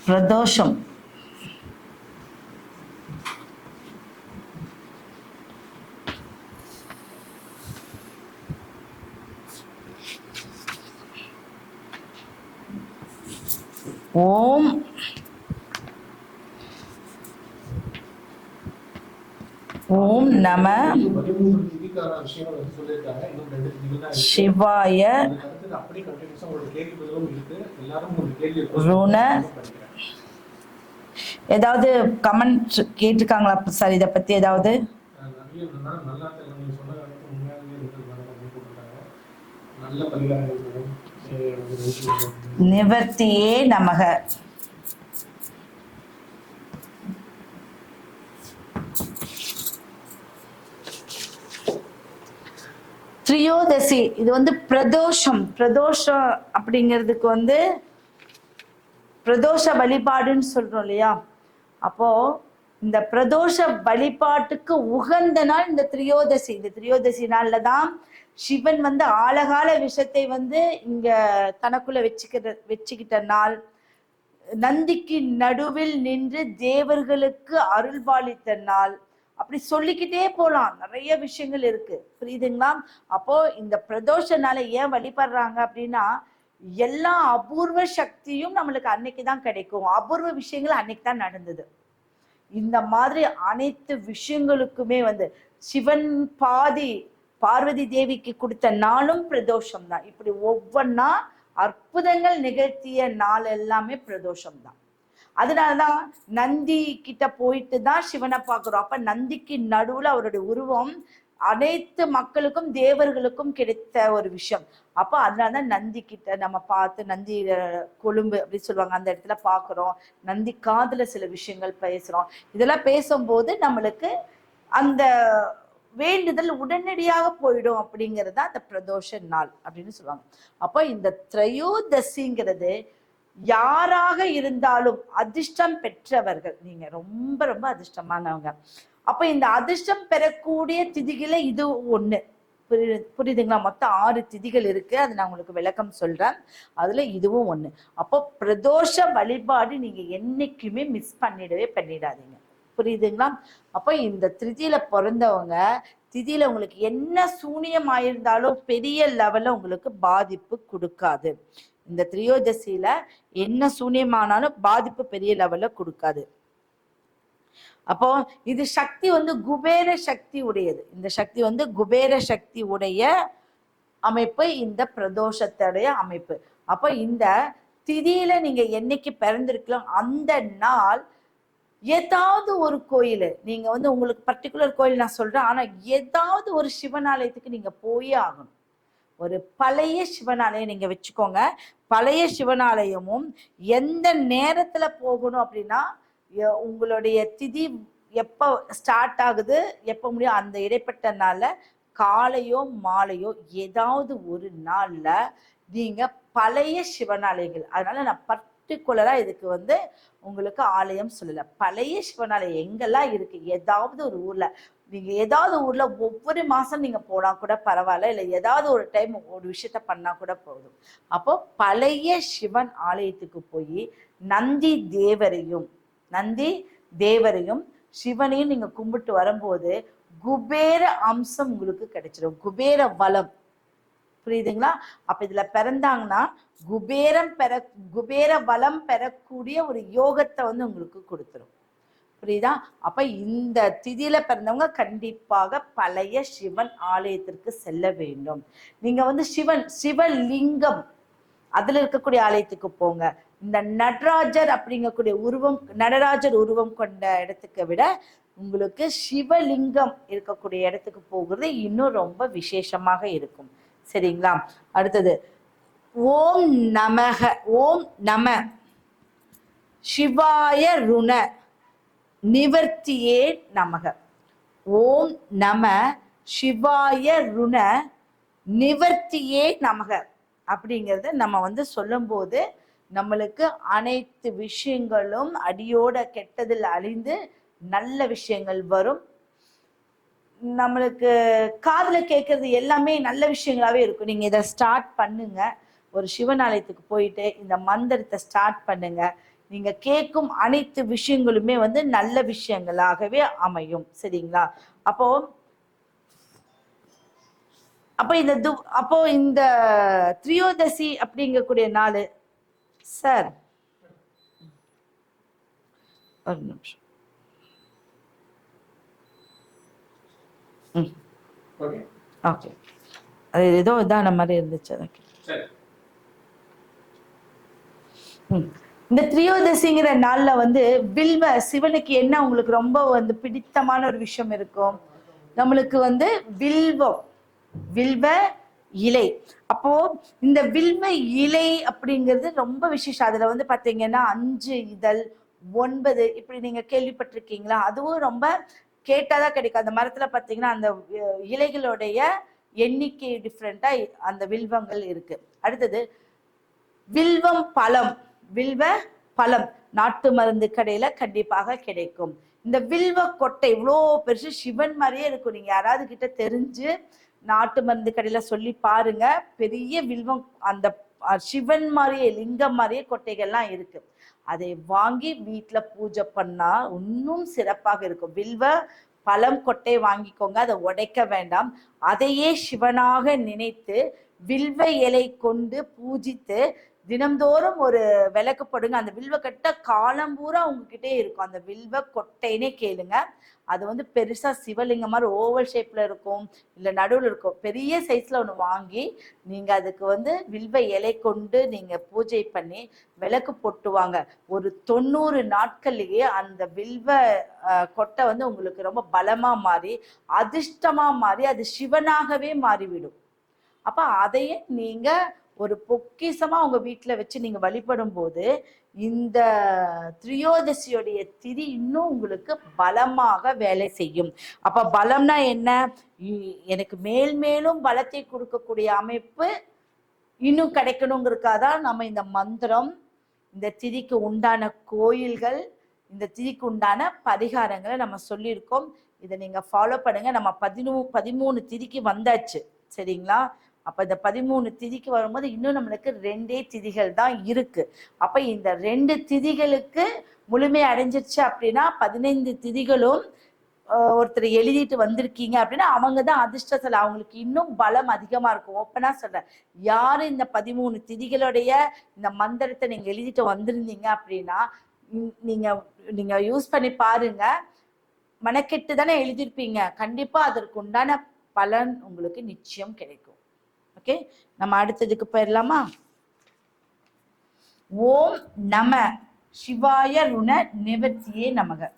பிரதோஷம். ஓம் ஓம் நம சிவாய ருண. ஏதாவது கமெண்ட் கேட்டிருக்காங்களா சார் இதை பத்தி? ஏதாவது நிவர்த்தியே நமக. திரியோதசி இது வந்து பிரதோஷம். பிரதோஷம் அப்படிங்கிறதுக்கு பிரதோஷ வழிபாடுன்னு சொல்றோம் இல்லையா? அப்போ இந்த பிரதோஷ வழிபாட்டுக்கு உகந்த நாள் இந்த திரியோதசி. இந்த திரியோதசி நாள்ல தான் சிவன் ஆழகால விஷத்தை இங்க தனக்குள்ள வச்சுக்கிட்ட நாள். நந்திக்கு நடுவில் நின்று தேவர்களுக்கு அருள்பாலித்த நாள். அப்படி சொல்லிக்கிட்டே போலாம், நிறைய விஷயங்கள் இருக்கு, புரியுதுங்களா? அப்போ இந்த பிரதோஷ நாளை ஏன் வழிபடுறாங்க அப்படின்னா, எல்லா அபூர்வ சக்தியும் நம்மளுக்கு அன்னைக்குதான் கிடைக்கும். அபூர்வ விஷயங்கள் அன்னைக்கு தான் நடந்தது. இந்த மாதிரி அனைத்து விஷயங்களுக்குமே சிவன் பாதி பார்வதி தேவிக்கு கொடுத்த நாளும் பிரதோஷம் தான். இப்படி ஒவ்வொன்னா அற்புதங்கள் நிகழ்த்திய நாள் எல்லாமே பிரதோஷம் தான். அதனாலதான் நந்தி கிட்ட போயிட்டு தான் சிவனை பார்க்கிறோம். அப்ப நந்திக்கு நடுவுல அவருடைய உருவம் அனைத்து மக்களுக்கும் தேவர்களுக்கும் கிடைத்த ஒரு விஷயம். அப்ப அதனாலதான் நந்தி கிட்ட நம்ம பார்த்து, நந்தி கொழும்பு அப்படின்னு சொல்லுவாங்க, அந்த இடத்துல பாக்குறோம். நந்தி காதுல சில விஷயங்கள் பேசுறோம். இதெல்லாம் பேசும்போது நம்மளுக்கு அந்த வேண்டுதல் உடனடியாக போயிடும் அப்படிங்கிறது தான் அந்த பிரதோஷ நாள் அப்படின்னு சொல்லுவாங்க. அப்போ இந்த திரையோதசிங்கிறது யாராக இருந்தாலும் அதிர்ஷ்டம் பெற்றவர்கள், நீங்க ரொம்ப ரொம்ப அதிர்ஷ்டமானவங்க. அப்ப இந்த அதிர்ஷ்டம் பெறக்கூடிய திதிகளை இது ஒண்ணு. புரியுதுங்களா? மொத்தம் 6 திதிகள் இருக்கு, அது நான் உங்களுக்கு விளக்கம் சொல்றேன். அதுல இதுவும் ஒண்ணு. அப்போ பிரதோஷ வழிபாடு நீங்க என்னைக்குமே மிஸ் பண்ணிடாதீங்க, புரியுதுங்களா? அப்ப இந்த திதியில பிறந்தவங்க, திதியில உங்களுக்கு என்ன சூனியம் ஆயிருந்தாலும் பெரிய லெவல்ல உங்களுக்கு பாதிப்பு கொடுக்காது. இந்த திரியோதசியில என்ன சூனியமானாலும் பாதிப்பு பெரிய லெவல்ல கொடுக்காது. அப்போ இது சக்தி குபேர சக்தி உடையது. இந்த சக்தி குபேர சக்தி உடைய அமைப்பு, இந்த பிரதோஷத்துடைய அமைப்பு. அப்ப இந்த திதியில நீங்க என்னைக்கு பிறந்திருக்கலாம் அந்த நாள் ஏதாவது ஒரு கோயில், நீங்க உங்களுக்கு பர்டிகுலர் கோயில் நான் சொல்றேன், ஆனா ஏதாவது ஒரு சிவனாலயத்துக்கு நீங்க போயே ஆகணும். ஒரு பழைய சிவனாலயம் நீங்க வச்சுக்கோங்க. பழைய சிவனாலயமும் எந்த நேரத்துல போகணும் அப்படின்னா, உங்களுடைய திதி எப்ப ஸ்டார்ட் ஆகுது, எப்ப முடியும், அந்த இடைப்பட்ட நாள்ல காலையோ மாலையோ ஏதாவது ஒரு நாள்ல நீங்க பழைய சிவனாலயங்கள், அதனால நான் பர்டிகுலரா இதுக்கு உங்களுக்கு ஆலயம் சொல்லல, பழைய சிவனாலயம் எங்கெல்லாம் இருக்கு, ஏதாவது ஒரு ஊர்ல, நீங்க ஏதாவது ஊர்ல ஒவ்வொரு மாசம் நீங்க போனா கூட பரவாயில்ல, இல்ல ஏதாவது ஒரு டைம் ஒரு விஷயத்த பண்ணா கூட போதும். அப்போ பழைய சிவன் ஆலயத்துக்கு போய் நந்தி தேவரையும் சிவனையும் நீங்க கும்பிட்டு வரும்போது குபேர அம்சம் உங்களுக்கு கிடைச்சிடும், குபேர வளம், புரியுதுங்களா? அப்ப இதுல பிறந்தாங்கன்னா குபேர வளம் பெறக்கூடிய ஒரு யோகத்தை உங்களுக்கு கொடுத்துரும், புரியுதா? அப்ப இந்த திதியில பிறந்தவங்க கண்டிப்பாக பழைய சிவன் ஆலயத்திற்கு செல்ல வேண்டும். நீங்க சிவலிங்கம் அதுல இருக்கக்கூடிய ஆலயத்துக்கு போங்க. இந்த நடராஜர் அப்படிங்கக்கூடிய நடராஜர் உருவம் கொண்ட இடத்துக்கு விட உங்களுக்கு சிவலிங்கம் இருக்கக்கூடிய இடத்துக்கு போகிறது இன்னும் ரொம்ப விசேஷமாக இருக்கும், சரிங்களா? அடுத்தது ஓம் நம சிவாய ருண நிவர்த்தியே நமக. ஓம் நம சிவாய ருண நிவர்த்தியே நமக அப்படிங்கிறத நம்ம சொல்லும் போது நம்மளுக்கு அனைத்து விஷயங்களும் அடியோட கெட்டதில் அழிந்து நல்ல விஷயங்கள் வரும். நம்மளுக்கு காதுல கேட்கறது எல்லாமே நல்ல விஷயங்களாவே இருக்கும். நீங்க இதை ஸ்டார்ட் பண்ணுங்க. ஒரு சிவனாலயத்துக்கு போயிட்டு இந்த மந்திரத்தை ஸ்டார்ட் பண்ணுங்க. நீங்க கேட்கும் அனைத்து விஷயங்களுமே வந்து நல்ல விஷயங்களாகவே அமையும். சரிங்களா? அப்போ அப்போ இந்த திரியோதசி அப்படிங்கக்கூடிய நாள் சார், ஒரு நிமிஷம். ஓகே, அது ஏதோ இதான மாதிரி இருந்துச்சு அதுக்கு. இந்த திரியோதசிங்கிற நாள்ல வந்து வில்வ சிவனுக்கு என்ன உங்களுக்கு ரொம்ப வந்து பிடித்தமான ஒரு விஷயம் இருக்கும்? நம்மளுக்கு வந்து வில்வ இலை. அப்போ இந்த வில்வ இலை அப்படிங்கிறது ரொம்ப விசேஷம். அதுல வந்து பாத்தீங்கன்னா 5 இதழ் 9 இப்படி நீங்க கேள்விப்பட்டிருக்கீங்களா? அதுவும் ரொம்ப கேட்டாதான் கிடைக்கும். அந்த மரத்துல பாத்தீங்கன்னா அந்த இலைகளுடைய எண்ணிக்கை டிஃப்ரெண்டா அந்த வில்வங்கள் இருக்கு. அடுத்தது வில்வ பழம் நாட்டு மருந்து கடையில கண்டிப்பாக கிடைக்கும். இந்த வில்வ கொட்டை இவ்வளோ பெருசு சிவன் மாதிரியே இருக்கும். நீங்க யாராவது கிட்ட தெரிஞ்சு நாட்டு மருந்து கடையில சொல்லி பாருங்க, பெரிய வில்வம் அந்த சிவன் மாதிரியே லிங்கம் மாதிரியே கொட்டைகள்லாம் இருக்கு. அதை வாங்கி வீட்டுல பூஜை பண்ணா இன்னும் சிறப்பாக இருக்கும். வில்வ பழம் கொட்டை வாங்கிக்கோங்க, அதை உடைக்க வேண்டாம். அதையே சிவனாக நினைத்து வில்வ இலை கொண்டு பூஜித்து தினம்தோறும் ஒரு விளக்கு போடுங்க. அந்த வில்வ கட்டை காலம் பூரா உங்ககிட்டே இருக்கும். அந்த வில்வ கொட்டைனே கேளுங்க. அது வந்து பெருசா சிவலிங்கம் மாதிரி ஓவல் ஷேப்ல இருக்கும், இல்ல நடுவில் இருக்கும். பெரிய சைஸ்ல ஒன்று வாங்கி நீங்க அதுக்கு வந்து வில்வ இலை கொண்டு நீங்க பூஜை பண்ணி விளக்கு போட்டுவாங்க. ஒரு 90 நாட்கள்லயே அந்த வில்வ கொட்டை வந்து உங்களுக்கு ரொம்ப பலமா மாறி அதிர்ஷ்டமா மாறி அது சிவனாகவே மாறிவிடும். அப்ப அதையே நீங்க ஒரு பொக்கிசமா உங்க வீட்டுல வச்சு நீங்க வழிபடும் போது இந்த திரியோதசியுடைய திதி இன்னும் உங்களுக்கு பலமாக வேலை செய்யும். அப்ப பலம்னா என்ன? எனக்கு மேல் மேலும் பலத்தை கொடுக்கக்கூடிய அமைப்பு இன்னும் கிடைக்கணுங்கிறதுக்காக நம்ம இந்த மந்திரம், இந்த திதிக்கு உண்டான கோயில்கள், இந்த திதிக்கு உண்டான பரிகாரங்களை நம்ம சொல்லியிருக்கோம். இதை நீங்க ஃபாலோ பண்ணுங்க. நம்ம 13 திதிக்கு வந்தாச்சு. சரிங்களா? அப்ப இந்த 13 திதிக்கு வரும்போது இன்னும் நம்மளுக்கு 2 திதிகள் தான் இருக்கு. அப்ப இந்த 2 திதிகளுக்கு முழுமை அடைஞ்சிருச்சு அப்படின்னா 15 திதிகளும் ஒருத்தர் எழுதிட்டு வந்திருக்கீங்க அப்படின்னா அவங்க தான் அதிர்ஷ்டத்துல, அவங்களுக்கு இன்னும் பலம் அதிகமா இருக்கும். ஓப்பனா சொல்றேன், யாரு இந்த 13 திதிகளுடைய இந்த மந்திரத்தை நீங்க எழுதிட்டு வந்திருந்தீங்க அப்படின்னா நீங்க நீங்க யூஸ் பண்ணி பாருங்க. மனக்கெட்டு தானே எழுதியிருப்பீங்க, கண்டிப்பா அதற்கு உண்டான பலன் உங்களுக்கு நிச்சயம் கிடைக்கும். ஓகே, நம்ம அடுத்ததுக்கு போயிடலாமா? ஓம் நம சிவாய ருண நிவர்த்தியே நமக.